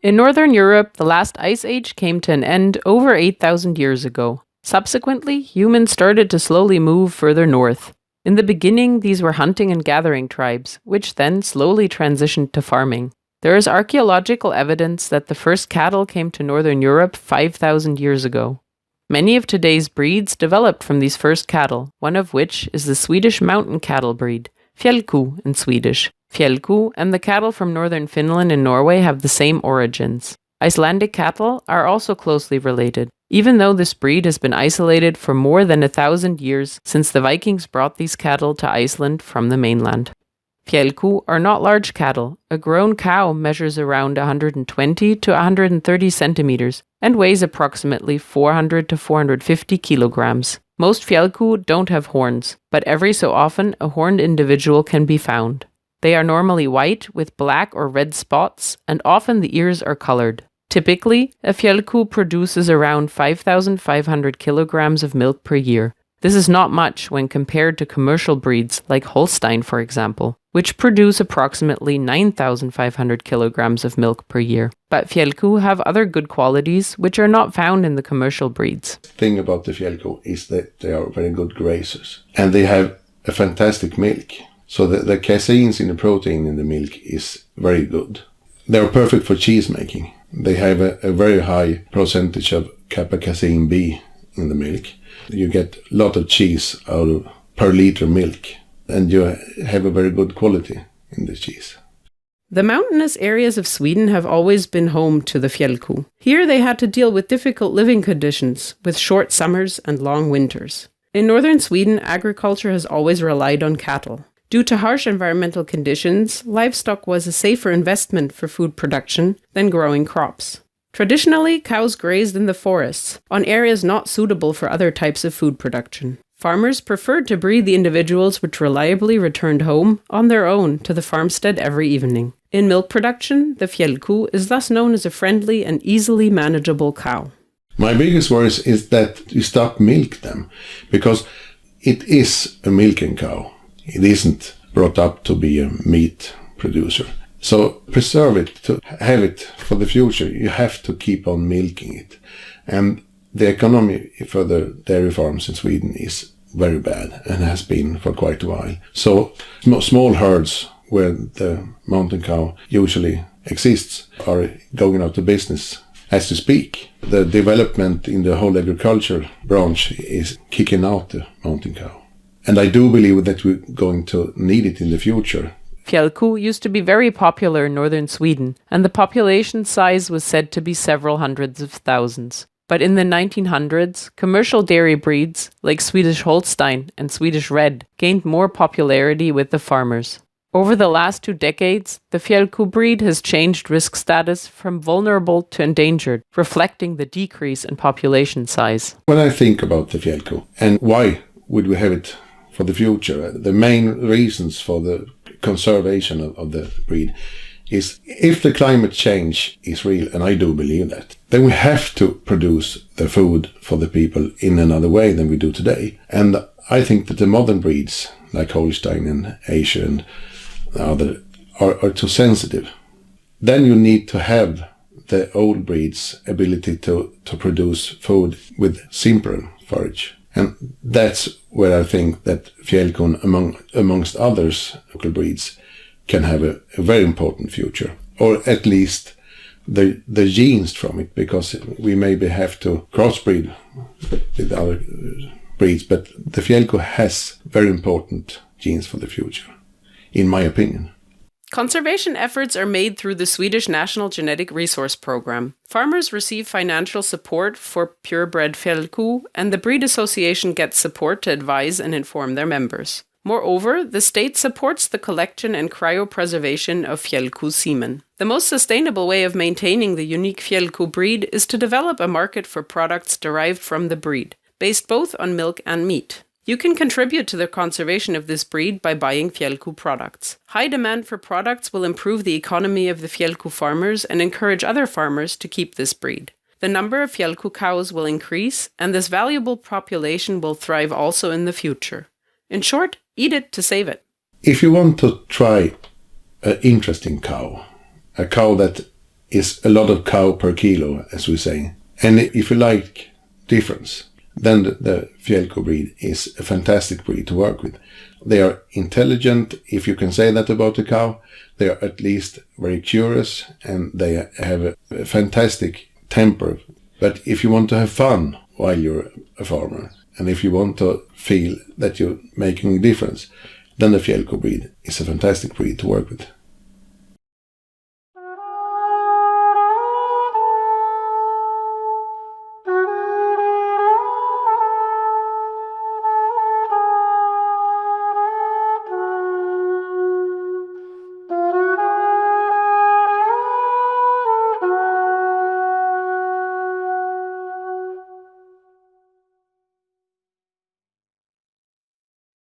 In Northern Europe, the last ice age came to an end over 8,000 years ago. Subsequently, humans started to slowly move further north. In the beginning, these were hunting and gathering tribes, which then slowly transitioned to farming. There is archaeological evidence that the first cattle came to Northern Europe 5,000 years ago. Many of today's breeds developed from these first cattle, one of which is the Swedish Mountain Cattle breed, Fjällko in Swedish. Fjällko and the cattle from northern Finland and Norway have the same origins. Icelandic cattle are also closely related, even though this breed has been isolated for more than 1,000 years since the Vikings brought these cattle to Iceland from the mainland. Fjällko are not large cattle. A grown cow measures around 120 to 130 centimeters and weighs approximately 400 to 450 kilograms. Most Fjällko don't have horns, but every so often a horned individual can be found. They are normally white with black or red spots, and often the ears are colored. Typically, a Fjällko produces around 5,500 kilograms of milk per year. This is not much when compared to commercial breeds like Holstein, for example, which produce approximately 9,500 kilograms of milk per year. But Fjällko have other good qualities which are not found in the commercial breeds. The thing about the Fjällko is that they are very good grazers, and they have a fantastic milk. So the caseins in the protein in the milk is very good. They are perfect for cheese making. They have a very high percentage of kappa casein B in the milk. You get a lot of cheese out of per liter milk, and you have a very good quality in the cheese. The mountainous areas of Sweden have always been home to the Fjällko. Here they had to deal with difficult living conditions, with short summers and long winters. In northern Sweden, agriculture has always relied on cattle. Due to harsh environmental conditions, livestock was a safer investment for food production than growing crops. Traditionally, cows grazed in the forests, on areas not suitable for other types of food production. Farmers preferred to breed the individuals which reliably returned home on their own to the farmstead every evening. In milk production, the Fjällko is thus known as a friendly and easily manageable cow. My biggest worry is that you stop milk them, because it is a milking cow. It isn't brought up to be a meat producer. So preserve it, to have it for the future. You have to keep on milking it. And the economy for the dairy farms in Sweden is very bad and has been for quite a while. So small herds where the mountain cow usually exists are going out of business as we speak. The development in the whole agriculture branch is kicking out the mountain cow. And I do believe that we're going to need it in the future. Fjällko used to be very popular in northern Sweden, and the population size was said to be several hundreds of thousands. But in the 1900s, commercial dairy breeds, like Swedish Holstein and Swedish Red, gained more popularity with the farmers. Over the last 2 decades, the Fjällko breed has changed risk status from vulnerable to endangered, reflecting the decrease in population size. When I think about the Fjällko, and why would we have it for the future, the main reasons for the conservation of the breed is if the climate change is real, and I do believe that, then we have to produce the food for the people in another way than we do today. And I think that the modern breeds, like Holstein and Asia and other, are too sensitive. Then you need to have the old breeds' ability to produce food with simpler forage. And that's where I think that Fjällko, amongst others local breeds, can have a very important future, or at least the genes from it, because we maybe have to crossbreed with other breeds, but the Fjällko has very important genes for the future, in my opinion. Conservation efforts are made through the Swedish National Genetic Resource Program. Farmers receive financial support for purebred Fjällko, and the Breed Association gets support to advise and inform their members. Moreover, the state supports the collection and cryopreservation of Fjällko semen. The most sustainable way of maintaining the unique Fjällko breed is to develop a market for products derived from the breed, based both on milk and meat. You can contribute to the conservation of this breed by buying Fjällko products. High demand for products will improve the economy of the Fjällko farmers and encourage other farmers to keep this breed. The number of Fjällko cows will increase, and this valuable population will thrive also in the future. In short, eat it to save it. If you want to try an interesting cow, a cow that is a lot of cow per kilo, as we say. And if you like difference, then the Fjällko breed is a fantastic breed to work with. They are intelligent, if you can say that about a cow. They are at least very curious, and they have a fantastic temper. But if you want to have fun while you're a farmer, and if you want to feel that you're making a difference, then the Fjällko breed is a fantastic breed to work with.